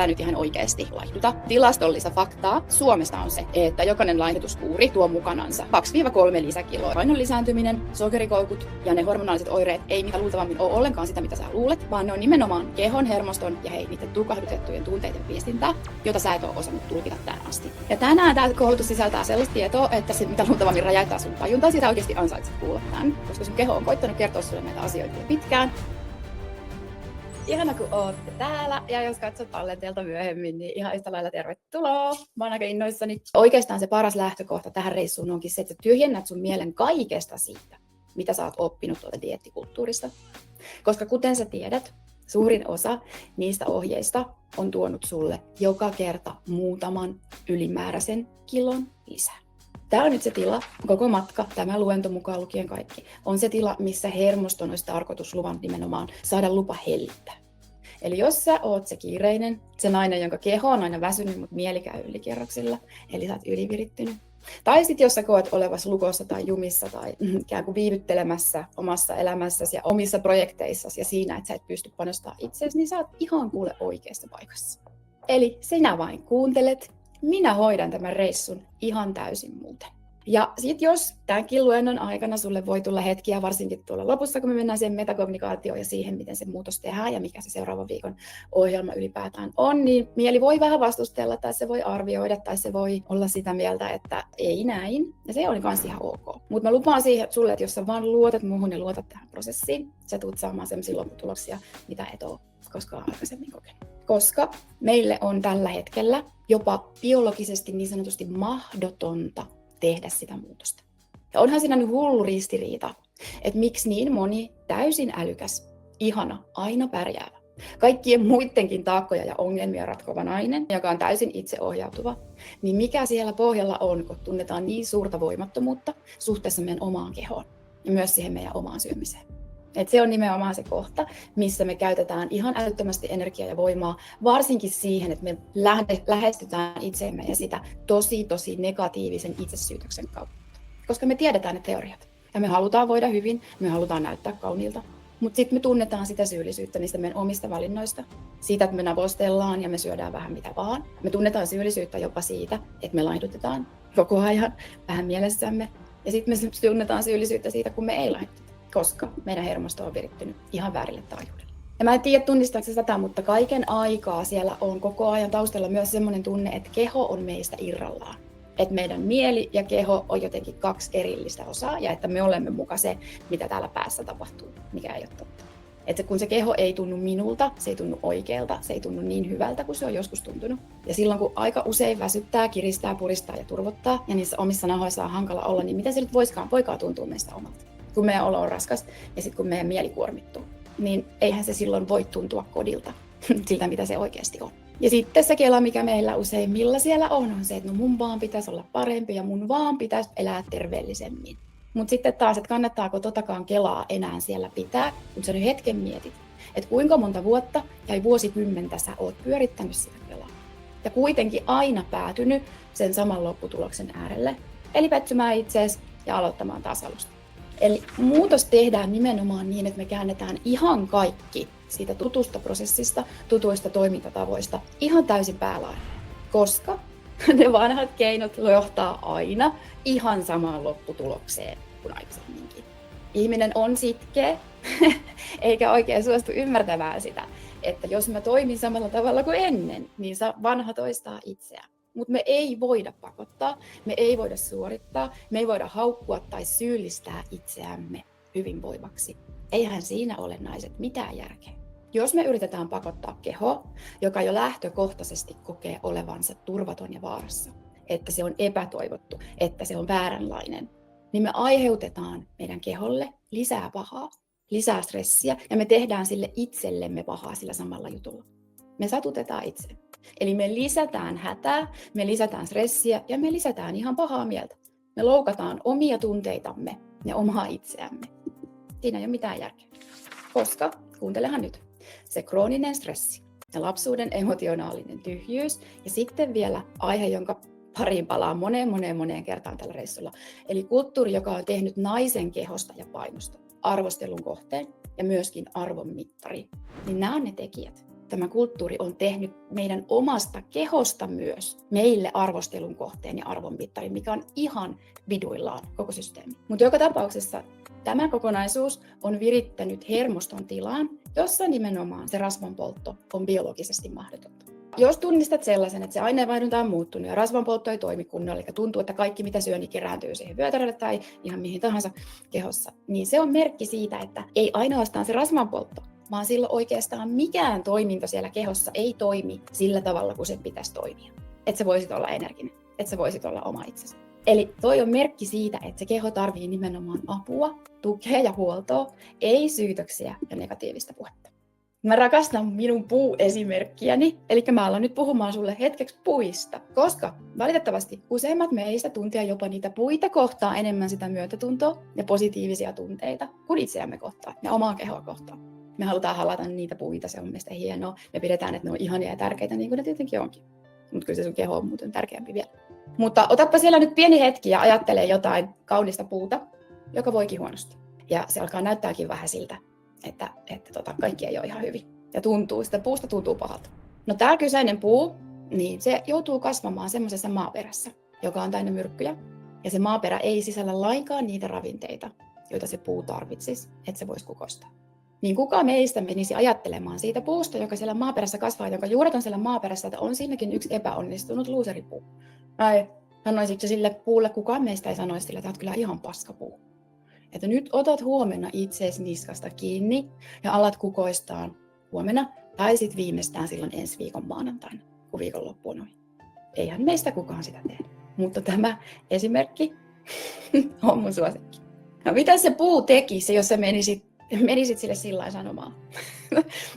älä nyt ihan oikeasti laihduta. Tilastollista faktaa Suomesta on se, että jokainen laihdutuskuuri tuo mukanansa 2-3 lisäkiloa. Painon lisääntyminen, sokerikoukut ja ne hormonaaliset oireet ei mitä luultavammin ole ollenkaan sitä, mitä sä luulet, vaan ne on nimenomaan kehon, hermoston ja niiden tukahdutettujen tunteiden viestintää, jota sä et ole osannut tulkita tähän asti. Ja tänään tämä koulutus sisältää sellaista tietoa, että se mitä luultavammin räjäyttää sun tajuntaa, sitä oikeasti ansaitset kuulla tämän, koska sun keho on koittanut kertoa sulle näitä asioita jo pitkään. Ihana, kun ootte täällä, ja jos katsot tallenteelta myöhemmin, niin ihan yhtä lailla tervetuloa. Mä oon aika innoissani. Oikeastaan se paras lähtökohta tähän reissuun onkin se, että tyhjennät sun mielen kaikesta siitä, mitä sä oot oppinut tuolta dieettikulttuurista. Koska kuten sä tiedät, suurin osa niistä ohjeista on tuonut sulle joka kerta muutaman ylimääräisen kilon lisää. Tämä on nyt se tila, koko matka, tämä luento mukaan lukien kaikki, on se tila, missä hermoston olisi tarkoitus luvannut nimenomaan saada lupa hellittää. Eli jos sä oot se kiireinen, se nainen, jonka keho on aina väsynyt, mutta mieli käy ylikierroksilla, eli sä oot ylivirittynyt. Tai sitten jos sä koet olevasi lukossa tai jumissa tai ikään kuin viivyttelemässä omassa elämässäsi ja omissa projekteissasi ja siinä, että sä et pysty panostamaan itseäsi, niin sä oot ihan kuule oikeassa paikassa. Eli sinä vain kuuntelet. Minä hoidan tämän reissun ihan täysin muuten. Ja sitten jos tämänkin luennon aikana sulle voi tulla hetkiä, varsinkin tuolla lopussa, kun me mennään siihen metakommunikaatioon ja siihen, miten se muutos tehdään ja mikä se seuraavan viikon ohjelma ylipäätään on, niin mieli voi vähän vastustella tai se voi arvioida tai se voi olla sitä mieltä, että ei näin. Ja se on myös ihan ok. Mutta mä lupaan siihen sulle, että jos sä vaan luotat muuhun ja luotat tähän prosessiin, sä tulet saamaan sellaisia lopputuloksia, mitä et ole koskaan aikaisemmin kokenut. Koska meille on tällä hetkellä jopa biologisesti niin sanotusti mahdotonta tehdä sitä muutosta. Ja onhan siinä nyt hullu ristiriita, että miksi niin moni täysin älykäs, ihana, aina pärjäävä, kaikkien muidenkin taakkoja ja ongelmia ratkova nainen, joka on täysin itseohjautuva, niin mikä siellä pohjalla on, kun tunnetaan niin suurta voimattomuutta suhteessa meidän omaan kehoon ja myös siihen meidän omaan syömiseen. Et se on nimenomaan se kohta, missä me käytetään ihan älyttömästi energiaa ja voimaa, varsinkin siihen, että me lähestytään itseemme ja sitä tosi negatiivisen itsesyytöksen kautta. Koska me tiedetään ne teoriat ja me halutaan voida hyvin, me halutaan näyttää kauniilta, mutta sitten me tunnetaan sitä syyllisyyttä niistä meidän omista valinnoista, siitä, että me navostellaan ja me syödään vähän mitä vaan. Me tunnetaan syyllisyyttä jopa siitä, että me laihdutetaan koko ajan vähän mielessämme ja sitten me tunnetaan syyllisyyttä siitä, kun me ei laihduteta. Koska meidän hermosto on virittynyt ihan väärille taajuudelle. Ja mä en tiedä, tunnistaako se tätä, mutta kaiken aikaa siellä on koko ajan taustalla myös semmoinen tunne, että keho on meistä irrallaan. Että meidän mieli ja keho on jotenkin 2 erillistä osaa ja että me olemme muka se, mitä täällä päässä tapahtuu, mikä ei ole totta. Että kun se keho ei tunnu minulta, se ei tunnu oikealta, se ei tunnu niin hyvältä kuin se on joskus tuntunut. Ja silloin kun aika usein väsyttää, kiristää, puristaa ja turvottaa ja niissä omissa nahoissa on hankala olla, niin mitä se nyt voikaan tuntua meistä omalta? Kun meidän olo on raskas ja sitten kun meidän mieli kuormittuu, niin eihän se silloin voi tuntua kodilta siltä, mitä se oikeasti on. Ja sitten se kela, mikä meillä useimmilla siellä on se, että no mun vaan pitäisi olla parempi ja mun vaan pitäisi elää terveellisemmin. Mutta sitten taas, että kannattaako totakaan kelaa enää siellä pitää, kun sä nyt hetken mietit, että kuinka monta vuotta tai vuosikymmentä sä oot pyörittänyt sitä kelaa. Ja kuitenkin aina päätynyt sen saman lopputuloksen äärelle, eli pettymään itseesi ja aloittamaan taas alusta. Eli muutos tehdään nimenomaan niin, että me käännetään ihan kaikki siitä tutusta prosessista, tutuista toimintatavoista ihan täysin päälailleen. Koska ne vanhat keinot johtaa aina ihan samaan lopputulokseen kuin aikaisemminkin. Ihminen on sitkeä, eikä oikein suostu ymmärtämään sitä, että jos mä toimin samalla tavalla kuin ennen, niin vanha toistaa itseään. Mutta me ei voida pakottaa, me ei voida suorittaa, me ei voida haukkua tai syyllistää itseämme hyvinvoivaksi. Eihän siinä ole naiset mitään järkeä. Jos me yritetään pakottaa keho, joka jo lähtökohtaisesti kokee olevansa turvaton ja vaarassa, että se on epätoivottu, että se on vääränlainen, niin me aiheutetaan meidän keholle lisää pahaa, lisää stressiä ja me tehdään sille itsellemme pahaa sillä samalla jutulla. Me satutetaan itse. Eli me lisätään hätää, me lisätään stressiä ja me lisätään ihan pahaa mieltä. Me loukataan omia tunteitamme ja omaa itseämme. Siinä ei ole mitään järkeä. Koska, kuuntelehan nyt, se krooninen stressi ja lapsuuden emotionaalinen tyhjyys ja sitten vielä aihe, jonka pariin palaa moneen kertaan tällä reissulla. Eli kulttuuri, joka on tehnyt naisen kehosta ja painosta arvostelun kohteen ja myöskin arvonmittari. Niin nämä on ne tekijät, tämä kulttuuri on tehnyt meidän omasta kehosta myös meille arvostelun kohteen ja arvonmittarin, mikä on ihan viduillaan koko systeemi. Mutta joka tapauksessa tämä kokonaisuus on virittänyt hermoston tilaan, jossa nimenomaan se rasvanpoltto on biologisesti mahdotonta. Jos tunnistat sellaisen, että se aineenvaihdunta on muuttunut ja rasvanpoltto ei toimi kunnolla, eli tuntuu, että kaikki mitä syö, niin kerääntyy siihen vyötärölle tai ihan mihin tahansa kehossa, niin se on merkki siitä, että ei ainoastaan se rasvanpoltto, vaan silloin oikeastaan mikään toiminta siellä kehossa ei toimi sillä tavalla, kuin sen pitäisi toimia. Että sä voisit olla energinen, että sä voisit olla oma itsesi. Eli toi on merkki siitä, että se keho tarvii nimenomaan apua, tukea ja huoltoa, ei syytöksiä ja negatiivista puhetta. Mä rakastan minun puuesimerkkiäni, eli mä alan nyt puhumaan sulle hetkeksi puista, koska valitettavasti useimmat meistä tuntee jopa niitä puita kohtaan enemmän sitä myötätuntoa ja positiivisia tunteita kuin itseämme kohtaan ja omaa kehoa kohtaan. Me halutaan halata niitä puita, se on meistä hienoa. Me pidetään, että ne on ihania ja tärkeitä, niin kuin ne tietenkin onkin. Mutta kyllä se sun keho on muuten tärkeämpi vielä. Mutta otappa siellä nyt pieni hetki ja ajattele jotain kaunista puuta, joka voikin huonosti. Ja se alkaa näyttääkin vähän siltä, että kaikki ei ole ihan hyvin. Ja sitä puusta tuntuu pahalta. No tämä kyseinen puu, niin se joutuu kasvamaan semmoisessa maaperässä, joka on täynnä myrkkyjä. Ja se maaperä ei sisällä lainkaan niitä ravinteita, joita se puu tarvitsisi, että se voisi kukoistaa. Niin kuka meistä menisi ajattelemaan siitä puusta, joka siellä maaperässä kasvaa, jonka juuret on siellä maaperässä, että on siinäkin yksi epäonnistunut luuseripuu. Tai sanoisitko sille puulle, kukaan meistä ei sanoisi sille, että olet kyllä ihan paskapuu. Että nyt otat huomenna itseesi niskasta kiinni ja alat kukoistaan huomenna tai sitten viimeistään silloin ensi viikon maanantaina, kun viikonloppu on ohi. Eihän meistä kukaan sitä tee. Mutta tämä esimerkki on mun suosikki. No mitä se puu tekisi, jos sä menisit sille sillain sanomaan?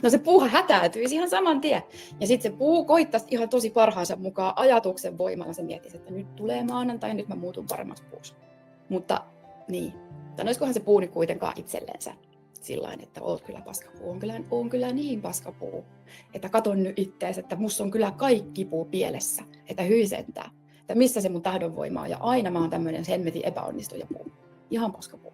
No se puuhan hätäytyisi ihan saman tien. Ja sitten se puu koittaisi ihan tosi parhaansa mukaan ajatuksen voimalla. Se miettisi, että nyt tulee maanantai ja nyt mä muutun paremmaksi puuksi. Mutta niin, sanoisikohan se puu nyt kuitenkaan itselleensä sillain, että oot kyllä paskapuu, on kyllä niin paskapuu, että katon nyt ittees, että musta on kyllä kaikki puu pielessä, että hyisentää, että missä se mun tahdonvoima on ja aina mä oon tämmöinen hemmetin epäonnistuja puu, ihan paskapuu.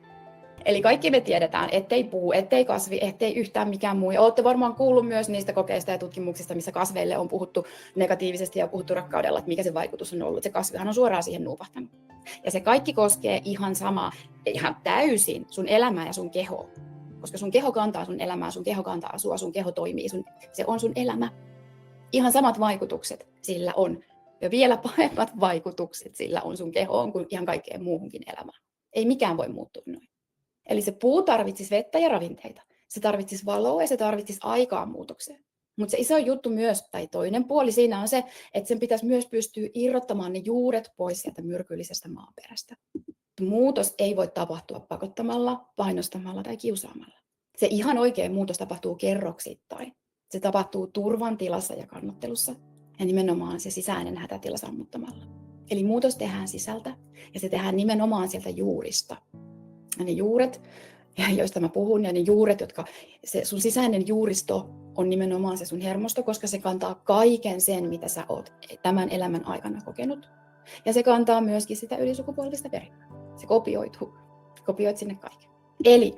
Eli kaikki me tiedetään, ettei puu, ettei kasvi, ettei yhtään mikään muu. Ja olette varmaan kuullut myös niistä kokeista ja tutkimuksista, missä kasveille on puhuttu negatiivisesti ja puhuttu rakkaudella, että mikä se vaikutus on ollut. Se kasvihan on suoraan siihen nuupahtanut. Ja se kaikki koskee ihan samaa, ihan täysin sun elämää ja sun kehoa. Koska sun keho kantaa sun elämää, sun keho kantaa sua, sun keho toimii, se on sun elämä. Ihan samat vaikutukset sillä on. Ja vielä pahemmat vaikutukset sillä on sun kehoon kuin ihan kaikkeen muuhunkin elämään. Ei mikään voi muuttua noin. Eli se puu tarvitsisi vettä ja ravinteita. Se tarvitsisi valoa ja se tarvitsisi aikaa muutokseen. Mutta se iso juttu myös, tai toinen puoli siinä on se, että sen pitäisi myös pystyä irrottamaan ne juuret pois sieltä myrkyllisestä maaperästä. Muutos ei voi tapahtua pakottamalla, painostamalla tai kiusaamalla. Se ihan oikea muutos tapahtuu kerroksittain. Se tapahtuu turvan tilassa ja kannattelussa ja nimenomaan se sisäinen hätätila sammuttamalla. Eli muutos tehdään sisältä ja se tehdään nimenomaan sieltä juurista. Ja ne juuret, joista mä puhun, ja ne juuret, se sun sisäinen juuristo on nimenomaan se sun hermosto, koska se kantaa kaiken sen, mitä sä oot tämän elämän aikana kokenut. Ja se kantaa myöskin sitä ylisukupolvista perimää. Se kopioit sinne kaiken. Eli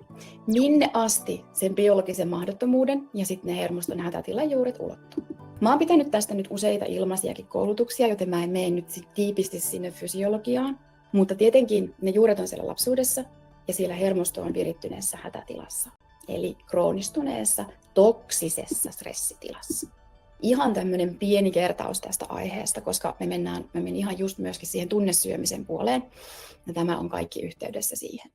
minne asti sen biologisen mahdottomuuden ja sitten ne hermoston hätätilan juuret ulottuu. Mä oon pitänyt tästä nyt useita ilmaisiakin koulutuksia, joten mä en mene nyt tiipisti sinne fysiologiaan. Mutta tietenkin ne juuret on siellä lapsuudessa ja siellä hermosto on virittyneessä hätätilassa. Eli kroonistuneessa, toksisessa stressitilassa. Ihan tämmöinen pieni kertaus tästä aiheesta, koska mä menen ihan just myöskin siihen tunnesyömisen puoleen. Ja tämä on kaikki yhteydessä siihen.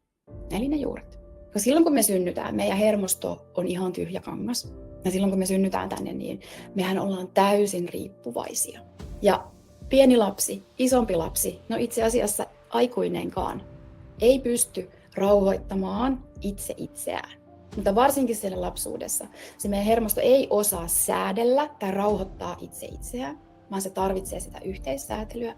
Eli ne juuret. Koska silloin kun me synnytään, meidän hermosto on ihan tyhjä kangas. Ja silloin kun me synnytään tänne, niin mehän ollaan täysin riippuvaisia. Ja pieni lapsi, isompi lapsi, no itse asiassa aikuinenkaan, ei pysty rauhoittamaan itse itseään. Mutta varsinkin siellä lapsuudessa se meidän hermosto ei osaa säädellä tai rauhoittaa itse itseään, vaan se tarvitsee sitä yhteissäätelyä.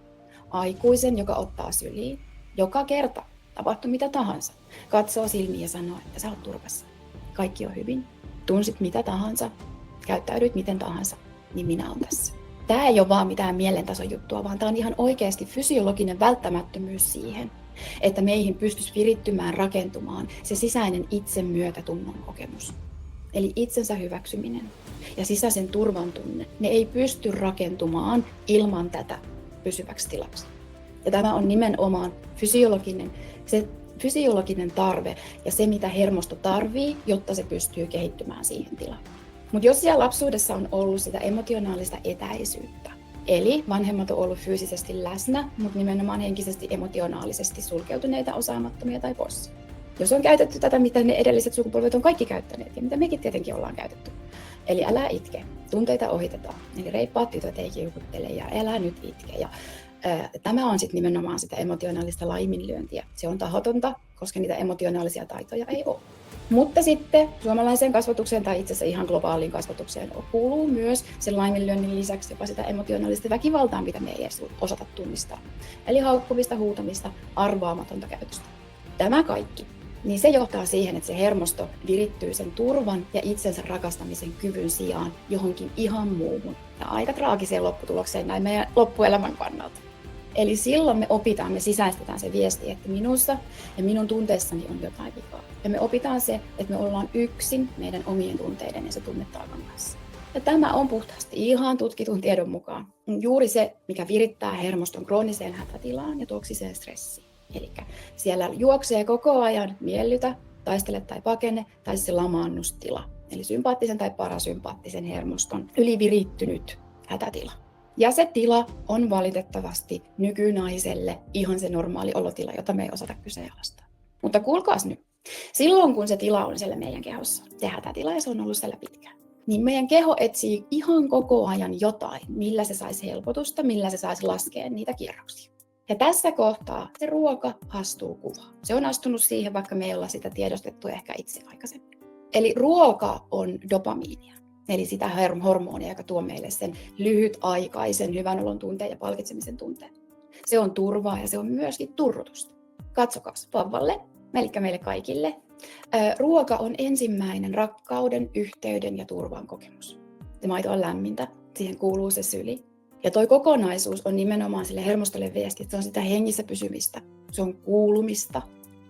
Aikuisen, joka ottaa syliin, joka kerta, tapahtuu mitä tahansa, katsoo silmiin ja sanoo, että sä oot turvassa. Kaikki on hyvin, tunsit mitä tahansa, käyttäydyt miten tahansa, niin minä olen tässä. Tämä ei ole vaan mitään mielentason juttua, vaan tämä on ihan oikeasti fysiologinen välttämättömyys siihen, että meihin pystyisi virittymään, rakentumaan se sisäinen itsemyötätunnon kokemus. eli itsensä hyväksyminen ja sisäisen turvan tunne, ne ei pysty rakentumaan ilman tätä pysyväksi tilaksi. Ja tämä on nimenomaan fysiologinen tarve ja se, mitä hermosto tarvii, jotta se pystyy kehittymään siihen tilaan. Mutta jos siellä lapsuudessa on ollut sitä emotionaalista etäisyyttä, eli vanhemmat on ollut fyysisesti läsnä, mutta nimenomaan henkisesti emotionaalisesti sulkeutuneita, osaamattomia tai poissa. Jos on käytetty tätä, mitä ne edelliset sukupolvet on kaikki käyttäneet ja mitä mekin tietenkin ollaan käytetty. Eli älä itke, tunteita ohitetaan, eli reippaat tytöt ei kiukuttele ja älä nyt itke. Ja tämä on sitten nimenomaan sitä emotionaalista laiminlyöntiä. Se on tahotonta, koska niitä emotionaalisia taitoja ei ole. Mutta sitten suomalaiseen kasvatukseen tai itse asiassa ihan globaaliin kasvatukseen kuuluu myös sen laiminlyönnin lisäksi jopa sitä emotionaalista väkivaltaa, mitä me ei edes osata tunnistaa. Eli haukkumista, huutamista, arvaamatonta käytöstä. Tämä kaikki, niin se johtaa siihen, että se hermosto virittyy sen turvan ja itsensä rakastamisen kyvyn sijaan johonkin ihan muuhun. Ja aika traagiseen lopputulokseen näin meidän loppuelämän kannalta. Eli silloin me opitaan, me sisäistetään se viesti, että minussa ja minun tunteissani on jotain vikaa. Ja me opitaan se, että me ollaan yksin meidän omien tunteiden ja se tunnetaakan kanssa. Ja tämä on puhtaasti ihan tutkitun tiedon mukaan juuri se, mikä virittää hermoston krooniseen hätätilaan ja toksiseen stressiin. Eli siellä juoksee koko ajan miellytä, taistele tai pakene tai se lamaannustila. Eli sympaattisen tai parasympaattisen hermoston ylivirittynyt hätätila. Ja se tila on valitettavasti nykynaiselle ihan se normaali olotila, jota me ei osata kyseenalaistaa. Mutta kuulkaas nyt, silloin kun se tila on siellä meidän kehossa, se hätätila ja se on ollut siellä pitkään, niin meidän keho etsii ihan koko ajan jotain, millä se saisi helpotusta, millä se saisi laskea niitä kierroksia. Ja tässä kohtaa se ruoka astuu kuvaan. Se on astunut siihen, vaikka me ei olla sitä tiedostettu ehkä itse aikaisemmin. Eli ruoka on dopamiinia. Eli sitä hormonia, joka tuo meille sen lyhytaikaisen hyvän olon tunteen ja palkitsemisen tunteen. Se on turvaa ja se on myöskin turrutusta. Katsokaas vauvalle, eli meille kaikille. Ruoka on ensimmäinen rakkauden, yhteyden ja turvan kokemus. Se maito on lämmintä, siihen kuuluu se syli. Ja toi kokonaisuus on nimenomaan sille hermostolle viesti, että se on sitä hengissä pysymistä, se on kuulumista,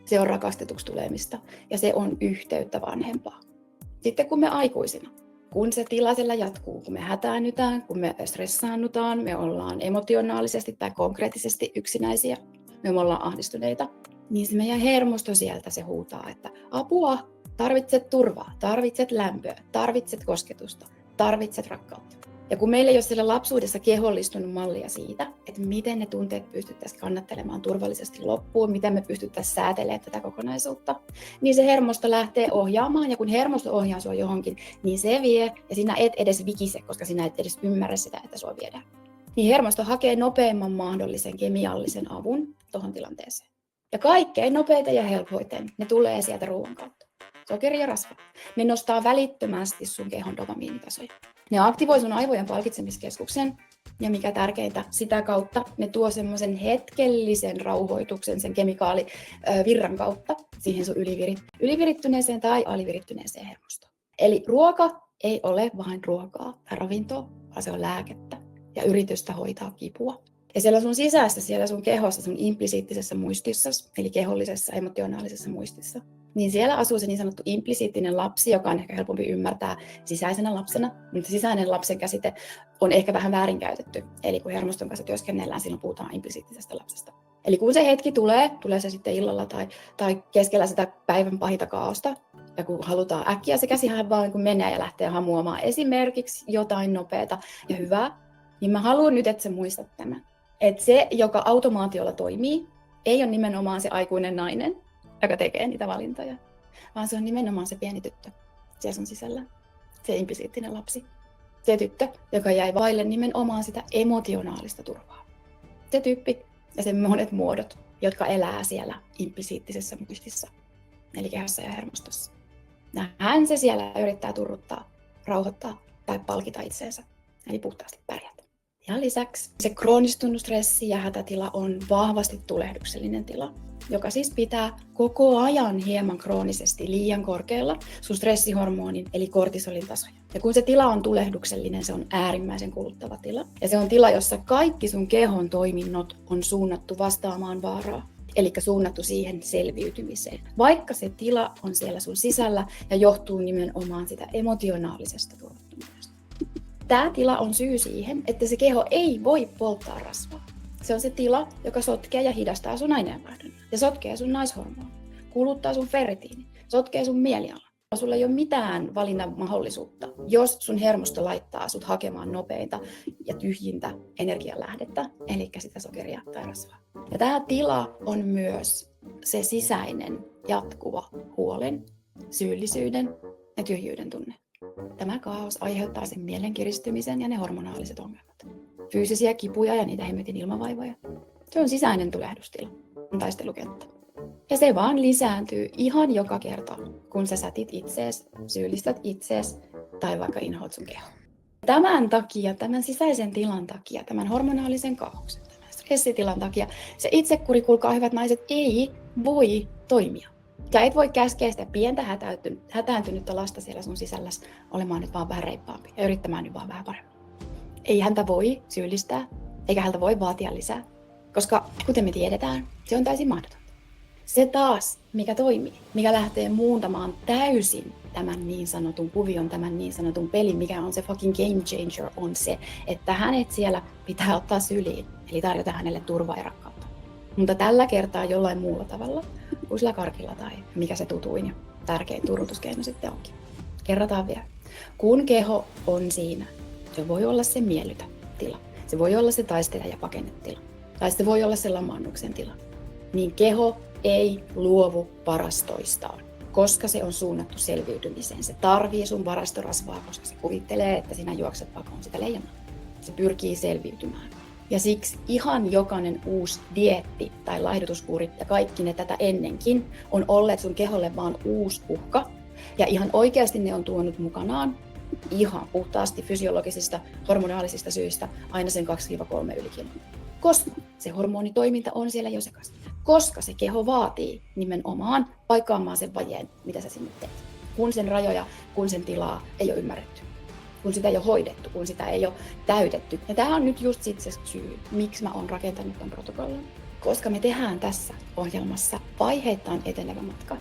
se on rakastetuksi tulemista ja se on yhteyttä vanhempaa. Sitten kun me aikuisina, kun se tila siellä jatkuu, kun me hätäännytään, kun me stressaannutaan, me ollaan emotionaalisesti tai konkreettisesti yksinäisiä, me ollaan ahdistuneita, niin se meidän hermosto sieltä se huutaa, että apua, tarvitset turvaa, tarvitset lämpöä, tarvitset kosketusta, tarvitset rakkautta. Ja kun meillä ei ole siellä lapsuudessa kehollistunut mallia siitä, että miten ne tunteet pystyttäisiin kannattelemaan turvallisesti loppuun, miten me pystyttäisiin säätelemään tätä kokonaisuutta, niin se hermosto lähtee ohjaamaan. Ja kun hermosto ohjaa sua johonkin, niin se vie, ja sinä et edes vikise, koska sinä et edes ymmärrä sitä, että sua viedään. Niin hermosto hakee nopeimman mahdollisen kemiallisen avun tuohon tilanteeseen. Ja kaikkein nopeiten ja helpoiten ne tulee sieltä ruoan kautta. Sokeri ja rasva. Ne nostaa välittömästi sun kehon dopamiinitasoja. Ne aktivoi sun aivojen palkitsemiskeskuksen ja mikä tärkeintä, sitä kautta ne tuo semmoisen hetkellisen rauhoituksen sen kemikaalivirran kautta siihen sun ylivirittyneeseen tai alivirittyneeseen hermostoon. Eli ruoka ei ole vain ruokaa tai ravintoa, vaan se on lääkettä ja yritystä hoitaa kipua. Ja siellä sun sisässä, siellä sun kehossa, sun implisiittisessä muistissa, eli kehollisessa, emotionaalisessa muistissa, niin siellä asuu se niin sanottu implisiittinen lapsi, joka on ehkä helpompi ymmärtää sisäisenä lapsena, mutta sisäinen lapsen käsite on ehkä vähän väärinkäytetty. Eli kun hermoston kanssa työskennellään, silloin puhutaan implisiittisestä lapsesta. Eli kun se hetki tulee se sitten illalla tai keskellä sitä päivän pahinta kaaosta, ja kun halutaan äkkiä se käsihän vaan kun menee ja lähtee hamuamaan esimerkiksi jotain nopeata ja hyvää, niin mä haluan nyt, että sä muistat tämän. Että se, joka automaatiolla toimii, ei ole nimenomaan se aikuinen nainen, joka tekee niitä valintoja, vaan se on nimenomaan se pieni tyttö siellä sun sisällä, se implisiittinen lapsi. Se tyttö, joka jäi vaille nimenomaan sitä emotionaalista turvaa. Se tyyppi ja sen monet muodot, jotka elää siellä implisiittisessä muistissa, eli kehossa ja hermostossa. Ja hän se siellä yrittää turruttaa, rauhoittaa tai palkita itseensä, eli puhtaasti pärjätä. Ja lisäksi se kroonistunut stressi ja hätätila on vahvasti tulehduksellinen tila, joka siis pitää koko ajan hieman kroonisesti liian korkealla sun stressihormonin eli kortisolin tasoja. Ja kun se tila on tulehduksellinen, se on äärimmäisen kuluttava tila. Ja se on tila, jossa kaikki sun kehon toiminnot on suunnattu vastaamaan vaaraa. Eli suunnattu siihen selviytymiseen. Vaikka se tila on siellä sun sisällä ja johtuu nimenomaan sitä emotionaalisesta turvattomuudesta. Tämä tila on syy siihen, että se keho ei voi polttaa rasvaa. Se on se tila, joka sotkee ja hidastaa sun aineenvaihdunnan. Se sotkee sun naishormonin, kuluttaa sun ferritiini, sotkee sun mielialan. Sulla ei ole mitään valinnan mahdollisuutta, jos sun hermosto laittaa sut hakemaan nopeita ja tyhjintä energialähdettä, eli sitä sokeria tai rasvaa. Ja tämä tila on myös se sisäinen jatkuva huolen, syyllisyyden ja tyhjyyden tunne. Tämä kaos aiheuttaa sen mielen kiristymisen ja ne hormonaaliset ongelmat. Fyysisiä kipuja ja niitä hemmetin ilmavaivoja. Se on sisäinen tulehdustila, taistelukenttä. Ja se vaan lisääntyy ihan joka kerta, kun sä sätit itsees, syyllistät itsees tai vaikka inhoat sun kehoa. Tämän takia, tämän sisäisen tilan takia, tämän hormonaalisen kaaoksen, tämän stressitilan takia, se itsekuri, kuulkaa hyvät naiset, ei voi toimia. Sä et voi käskeä sitä pientä hätääntynyttä lasta siellä sun sisälläs olemaan nyt vaan vähän reippaampi ja yrittämään nyt vaan vähän paremmin. Ei häntä voi syyllistää, eikä häntä voi vaatia lisää, koska kuten me tiedetään, se on täysin mahdotonta. Se taas, mikä toimii, mikä lähtee muuntamaan täysin tämän niin sanotun kuvion, tämän niin sanotun pelin, mikä on se fucking game changer, on se, että hänet siellä pitää ottaa syliin, eli tarjota hänelle turvaa ja rakkautta. Mutta tällä kertaa jollain muulla tavalla, kuin sillä karkilla tai mikä se tutuin ja tärkein turrutuskeino sitten onkin. Kerrataan vielä. Kun keho on siinä, se voi olla se miellytä tila, se voi olla se taistele- ja pakennetila, tai se voi olla se lamaannuksen tila, niin keho ei luovu varastoistaan, koska se on suunnattu selviytymiseen. Se tarvii sun varastorasvaa, koska se kuvittelee, että sinä juokset pakoon sitä leijonaa. Se pyrkii selviytymään. Ja siksi ihan jokainen uusi dieetti tai laihdutuskuuri ja kaikki ne tätä ennenkin on olleet sun keholle vaan uusi uhka. Ja ihan oikeasti ne on tuonut mukanaan ihan puhtaasti fysiologisista, hormonaalisista syistä aina sen 2-3 ylikilon. Koska se hormonitoiminta on siellä jo sekaisin. Koska se keho vaatii nimenomaan paikkaamaan sen vajeen, mitä sä sinne teet. Kun sen rajoja, kun sen tilaa ei ole ymmärretty. Kun sitä ei ole hoidettu, kun sitä ei ole täytetty. Ja tämä on nyt just sit se syy, miksi mä oon rakentanut tämän protokollan. Koska me tehdään tässä ohjelmassa vaiheittain etenevä matka,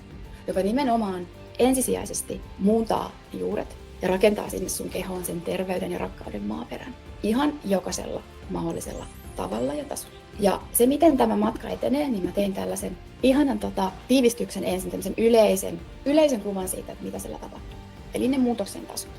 joka nimenomaan ensisijaisesti muuntaa juuret ja rakentaa sinne sun kehoon sen terveyden ja rakkauden maaperän. Ihan jokaisella mahdollisella tavalla ja tasolla. Ja se, miten tämä matka etenee, niin mä tein tällaisen ihanan tiivistyksen ensin, tämmöisen yleisen kuvan siitä, että mitä siellä tapahtuu. Eli ne muutoksen tasot.